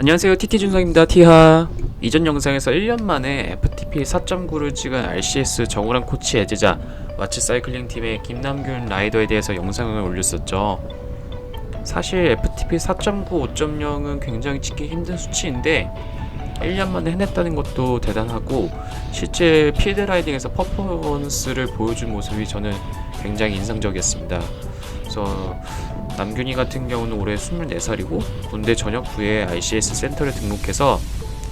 안녕하세요, TT준성입니다. 티하. 이전 영상에서 1년 만에 FTP 4.9를 찍은 RCS 정우람 코치 애제자 와치 사이클링 팀의 김남균 라이더에 대해서 영상을 올렸었죠. 사실 FTP 4.9, 5.0은 굉장히 찍기 힘든 수치인데 1년 만에 해냈다는 것도 대단하고, 실제 필드 라이딩에서 퍼포먼스를 보여준 모습이 저는 굉장히 인상적이었습니다. 그래서 남균이 같은 경우는 올해 24살이고 군대 전역 후에 RCS 센터를 등록해서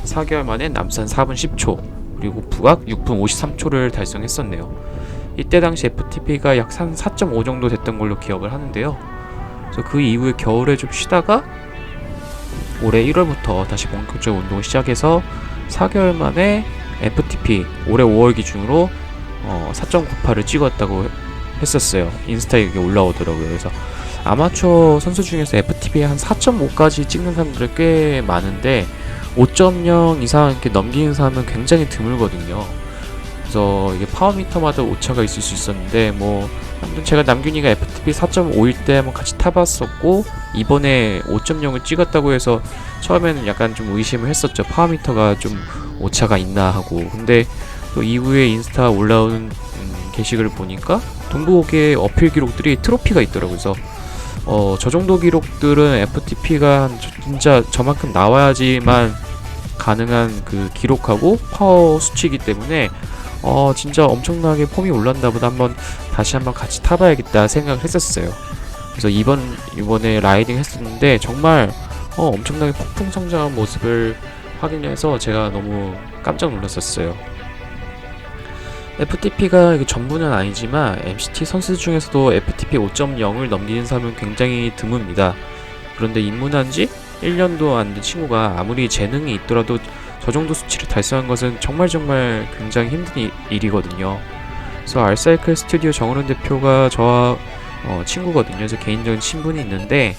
4개월 만에 남산 4분 10초 그리고 북악 6분 53초를 달성했었네요. 이때 당시 FTP가 약 4.5 정도 됐던 걸로 기억을 하는데요. 그래서 그 이후에 겨울에 좀 쉬다가 올해 1월부터 다시 본격적인 운동을 시작해서 4개월 만에 FTP 올해 5월 기준으로 4.98을 찍었다고 했었어요. 인스타에 올라오더라고요. 그래서 아마추어 선수 중에서 FTP 한 4.5까지 찍는 사람들이 꽤 많은데 5.0 이상 이렇게 넘기는 사람은 굉장히 드물거든요. 그래서 이게 파워미터마다 오차가 있을 수 있었는데, 아무튼 제가 남균이가 FTP 4.5일 때 한번 같이 타봤었고, 이번에 5.0을 찍었다고 해서 처음에는 약간 좀 의심을 했었죠. 파워미터가 좀 오차가 있나 하고. 근데 또 이후에 인스타 올라오는 게시글을 보니까 동부호계 어필 기록들이 트로피가 있더라고요. 그래서 저 정도 기록들은 FTP가 진짜 저만큼 나와야지만 가능한 그 기록하고 파워 수치이기 때문에 진짜 엄청나게 폼이 올랐나 보다, 다시 한번 같이 타봐야겠다 생각을 했었어요. 그래서 이번에 라이딩 했었는데 정말 엄청나게 폭풍 성장한 모습을 확인해서 제가 너무 깜짝 놀랐었어요. FTP가 전부는 아니지만 MCT 선수 중에서도 FTP 5.0을 넘기는 사람은 굉장히 드뭅니다. 그런데 입문한 지 1년도 안 된 친구가 아무리 재능이 있더라도 저 정도 수치를 달성한 것은 정말 굉장히 힘든 일이거든요. 그래서 알사이클 스튜디오 정은원 대표가 저와 친구거든요. 그래서 개인적인 친분이 있는데,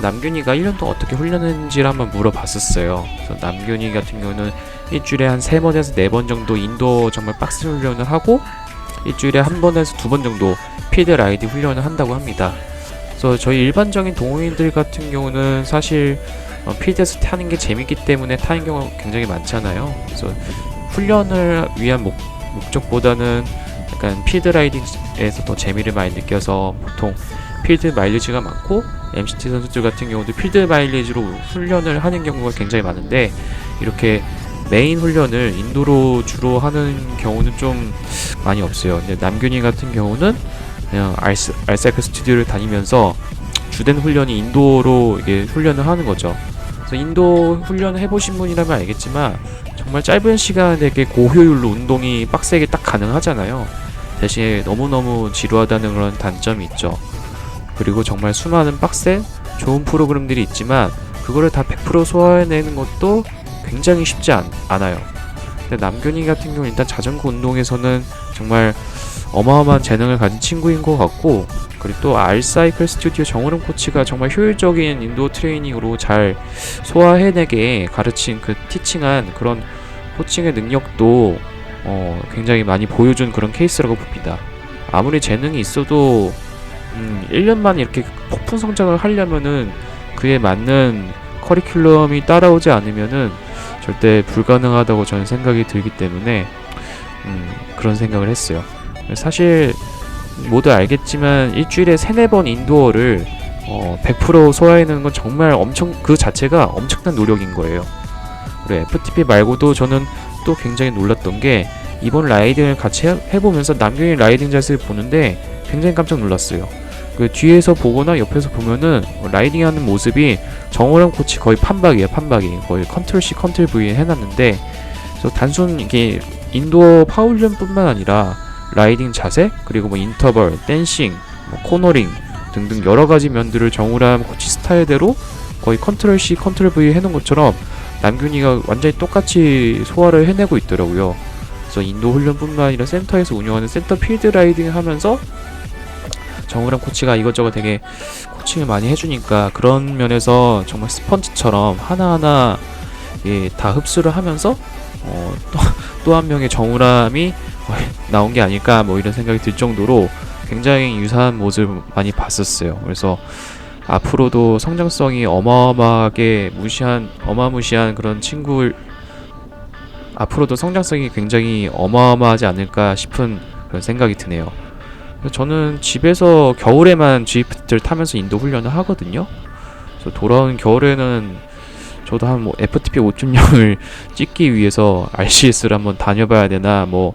남균이가 1년 동안 어떻게 훈련했는지를 한번 물어봤었어요. 그래서 남균이 같은 경우는 일주일에 한 3번에서 4번 정도 인도 정말 빡센 훈련을 하고, 일주일에 1번에서 2번 정도 필드 라이딩 훈련을 한다고 합니다. 그래서 저희 일반적인 동호인들 같은 경우는 사실 필드에서 타는 게 재밌기 때문에 타는 경우가 굉장히 많잖아요. 그래서 훈련을 위한 목적보다는 약간 필드 라이딩에서 더 재미를 많이 느껴서 보통 필드 마일리지가 많고, MCT 선수들 같은 경우도 필드 마일리지로 훈련을 하는 경우가 굉장히 많은데, 이렇게 메인 훈련을 인도로 주로 하는 경우는 좀 많이 없어요. 근데 남균이 같은 경우는 그냥 알사이클 스튜디오를 다니면서 주된 훈련이 인도로 이게 훈련을 하는 거죠. 그래서 인도 훈련을 해보신 분이라면 알겠지만 정말 짧은 시간에 되게 고효율로 운동이 빡세게 딱 가능하잖아요. 대신에 너무너무 지루하다는 그런 단점이 있죠. 그리고 정말 수많은 빡센 좋은 프로그램들이 있지만 그거를 다 100% 소화해내는 것도 굉장히 쉽지 않아요. 근데 남균이 같은 경우는 일단 자전거 운동에서는 정말 어마어마한 재능을 가진 친구인 것 같고, 그리고 또 알사이클 스튜디오 정우름 코치가 정말 효율적인 인도 트레이닝으로 잘 소화해내게 가르친 티칭한 그런 코칭의 능력도 굉장히 많이 보여준 그런 케이스라고 봅니다. 아무리 재능이 있어도 1년 만에 이렇게 폭풍 성장을 하려면은 그에 맞는 커리큘럼이 따라오지 않으면은 절대 불가능하다고 저는 생각이 들기 때문에 그런 생각을 했어요. 사실 모두 알겠지만 일주일에 3-4번 인도어를 100% 소화해내는 건 정말 그 자체가 엄청난 노력인 거예요. 그리고 FTP 말고도 저는 또 굉장히 놀랐던 게, 이번 라이딩을 같이 해보면서 남균이 라이딩 자세를 보는데 굉장히 깜짝 놀랐어요. 그 뒤에서 보거나 옆에서 보면은 라이딩하는 모습이 정호람 코치 거의 판박이에요. 거의 컨트롤 C 컨트롤 V 해놨는데, 그래서 단순 이게 인도어 파울련뿐만 아니라 라이딩 자세, 그리고 인터벌, 댄싱, 코너링 등등 여러 가지 면들을 정우람 코치 스타일대로 거의 컨트롤 C 컨트롤 V 해놓은 것처럼 남균이가 완전히 똑같이 소화를 해내고 있더라고요. 그래서 인도 훈련뿐만 아니라 센터에서 운영하는 센터 필드 라이딩을 하면서 정우람 코치가 이것저것 되게 코칭을 많이 해주니까 그런 면에서 정말 스펀지처럼 하나하나 다 흡수를 하면서 또 한 명의 정우람이 나온 게 아닐까 이런 생각이 들 정도로 굉장히 유사한 모습을 많이 봤었어요. 그래서 앞으로도 성장성이 어마무시한 그런 친구, 앞으로도 성장성이 굉장히 어마어마하지 않을까 싶은 그런 생각이 드네요. 저는 집에서 겨울에만 GPT를 타면서 인도 훈련을 하거든요. 그래서 돌아오는 겨울에는 저도 한 뭐 FTP 5.0을 찍기 위해서 RCS를 한번 다녀봐야 되나 뭐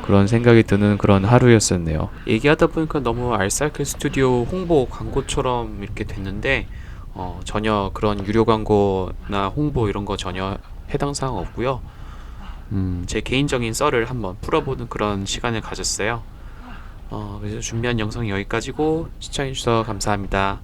그런 생각이 드는 그런 하루였었네요. 얘기하다 보니까 너무 알쌀크 스튜디오 홍보 광고처럼 이렇게 됐는데 전혀 그런 유료 광고나 홍보 이런 거 전혀 해당 사항 없고요. 제 개인적인 썰을 한번 풀어보는 그런 시간을 가졌어요. 그래서 준비한 영상이 여기까지고 시청해주셔서 감사합니다.